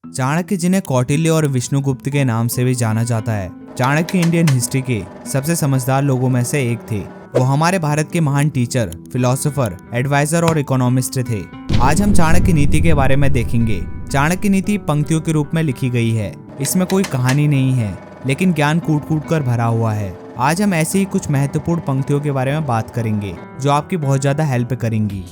चाणक्य, जिन्हें कौटिल्य और विष्णुगुप्त के नाम से भी जाना जाता है, चाणक्य इंडियन हिस्ट्री के सबसे समझदार लोगों में से एक थे। वो हमारे भारत के महान टीचर, फिलोसोफर, एडवाइजर और इकोनॉमिस्ट थे। आज हम चाणक्य नीति के बारे में देखेंगे। चाणक्य नीति पंक्तियों के रूप में लिखी गई है। इसमें कोई कहानी नहीं है, लेकिन ज्ञान कूट कूट कर भरा हुआ है। आज हम ऐसी ही कुछ महत्वपूर्ण पंक्तियों के बारे में बात करेंगे जो आपकी बहुत ज्यादा हेल्प करेंगी।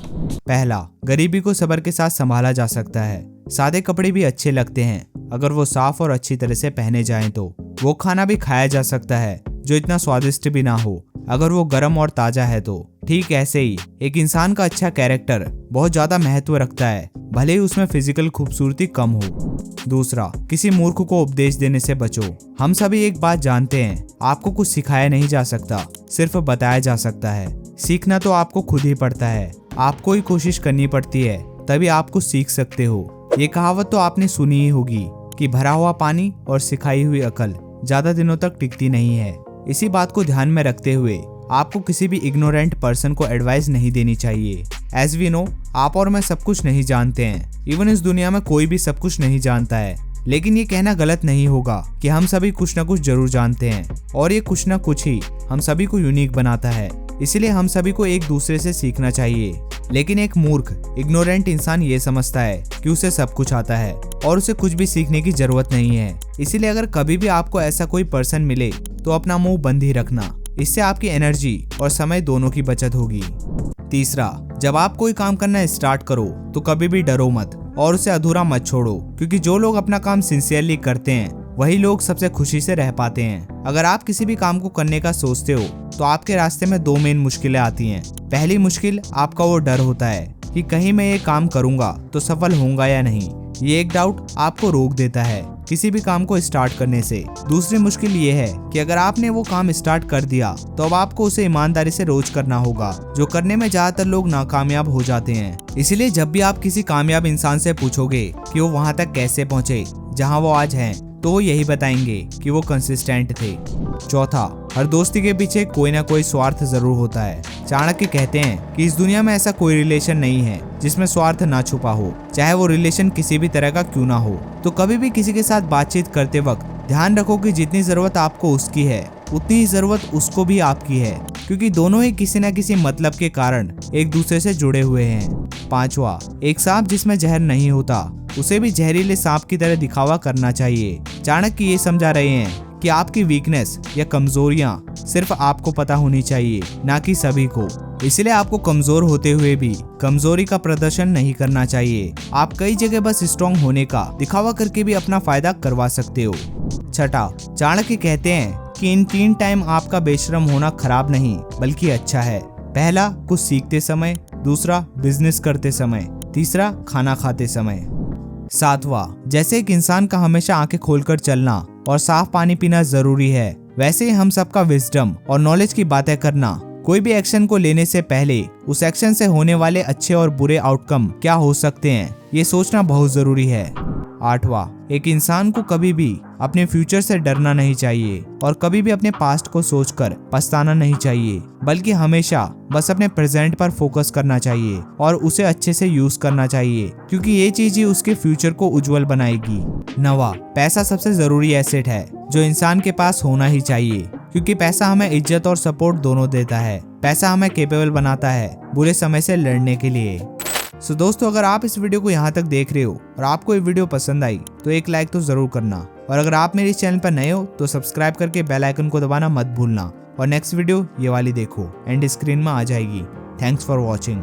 पहला, गरीबी को सब्र के साथ संभाला जा सकता है। सादे कपड़े भी अच्छे लगते हैं अगर वो साफ और अच्छी तरह से पहने जाएं तो। वो खाना भी खाया जा सकता है जो इतना स्वादिष्ट भी ना हो अगर वो गर्म और ताजा है तो। ठीक ऐसे ही एक इंसान का अच्छा कैरेक्टर बहुत ज्यादा महत्व रखता है, भले ही उसमें फिजिकल खूबसूरती कम हो। दूसरा, किसी मूर्ख को उपदेश देने से बचो। हम सभी एक बात जानते हैं, आपको कुछ सिखाया नहीं जा सकता, सिर्फ बताया जा सकता है। सीखना तो आपको खुद ही पड़ता है, आपको ही कोशिश करनी पड़ती है, तभी आप कुछ सीख सकते हो। ये कहावत तो आपने सुनी ही होगी कि भरा हुआ पानी और सिखाई हुई अकल ज्यादा दिनों तक टिकती नहीं है। इसी बात को ध्यान में रखते हुए आपको किसी भी इग्नोरेंट पर्सन को एडवाइस नहीं देनी चाहिए। एज वी नो, आप और मैं सब कुछ नहीं जानते हैं। इवन इस दुनिया में कोई भी सब कुछ नहीं जानता है, लेकिन ये कहना गलत नहीं होगा कि हम सभी कुछ ना कुछ जरूर जानते हैं, और ये कुछ ना कुछ ही हम सभी को यूनिक बनाता है। इसलिए हम सभी को एक दूसरे से सीखना चाहिए। लेकिन एक मूर्ख, इग्नोरेंट इंसान ये समझता है कि उसे सब कुछ आता है और उसे कुछ भी सीखने की जरूरत नहीं है। इसीलिए अगर कभी भी आपको ऐसा कोई पर्सन मिले तो अपना मुंह बंद ही रखना। इससे आपकी एनर्जी और समय दोनों की बचत होगी। तीसरा, जब आप कोई काम करना स्टार्ट करो तो कभी भी डरो मत और उसे अधूरा मत छोड़ो, क्योंकि जो लोग अपना काम सिंसियरली करते हैं वही लोग सबसे खुशी से रह पाते हैं। अगर आप किसी भी काम को करने का सोचते हो तो आपके रास्ते में दो मेन मुश्किलें आती हैं। पहली मुश्किल आपका वो डर होता है कि कहीं मैं ये काम करूंगा तो सफल होऊंगा या नहीं। ये एक डाउट आपको रोक देता है किसी भी काम को स्टार्ट करने से। दूसरी मुश्किल ये है कि अगर आपने वो काम स्टार्ट कर दिया तो अब आपको उसे ईमानदारी से रोज करना होगा, जो करने में ज्यादातर लोग नाकामयाब हो जाते हैं। इसलिए जब भी आप किसी कामयाब इंसान से पूछोगे कि वो वहां तक कैसे पहुंचे जहां वो आज हैं, तो वो यही बताएंगे कि वो कंसिस्टेंट थे। चौथा, हर दोस्ती के पीछे कोई ना कोई स्वार्थ जरूर होता है। चाणक्य कहते हैं कि इस दुनिया में ऐसा कोई रिलेशन नहीं है जिसमें स्वार्थ ना छुपा हो, चाहे वो रिलेशन किसी भी तरह का क्यों ना हो। तो कभी भी किसी के साथ बातचीत करते वक्त ध्यान रखो कि जितनी जरूरत आपको उसकी है उतनी ही जरूरत उसको भी आपकी है, क्योंकि दोनों ही किसी न किसी मतलब के कारण एक दूसरे से जुड़े हुए हैं। पांचवा, एक सांप जिसमें जहर नहीं होता उसे भी जहरीले सांप की तरह दिखावा करना चाहिए। चाणक्य ये समझा रहे हैं कि आपकी वीकनेस या कमजोरियां सिर्फ आपको पता होनी चाहिए, ना कि सभी को। इसलिए आपको कमजोर होते हुए भी कमजोरी का प्रदर्शन नहीं करना चाहिए। आप कई जगह बस स्ट्रॉन्ग होने का दिखावा करके भी अपना फायदा करवा सकते हो। छठा, चाणक्य कहते हैं कि इन 3 टाइम आपका बेशरम होना खराब नहीं बल्कि अच्छा है। पहला, कुछ सीखते समय। दूसरा, बिजनेस करते समय। तीसरा, खाना खाते समय। सातवां, जैसे एक इंसान का हमेशा आंखें खोलकर चलना और साफ पानी पीना जरूरी है, वैसे ही हम सबका विजडम और नॉलेज की बातें करना। कोई भी एक्शन को लेने से पहले उस एक्शन से होने वाले अच्छे और बुरे आउटकम क्या हो सकते हैं, ये सोचना बहुत जरूरी है। आठवां, एक इंसान को कभी भी अपने फ्यूचर से डरना नहीं चाहिए और कभी भी अपने पास्ट को सोचकर पछताना नहीं चाहिए, बल्कि हमेशा बस अपने प्रेजेंट पर फोकस करना चाहिए और उसे अच्छे से यूज करना चाहिए, क्योंकि ये चीज ही उसके फ्यूचर को उज्जवल बनाएगी। नवा, पैसा सबसे जरूरी एसेट है जो इंसान के पास होना ही चाहिए, क्योंकि पैसा हमें इज्जत और सपोर्ट दोनों देता है। पैसा हमें कैपेबल बनाता है बुरे समय से लड़ने के लिए। सो दोस्तों, अगर आप इस वीडियो को यहाँ तक देख रहे हो और आपको ये वीडियो पसंद आई तो एक लाइक तो जरूर करना, और अगर आप मेरे चैनल पर नए हो तो सब्सक्राइब करके बेल आइकन को दबाना मत भूलना। और नेक्स्ट वीडियो ये वाली देखो, एंड स्क्रीन में आ जाएगी। Thanks for watching.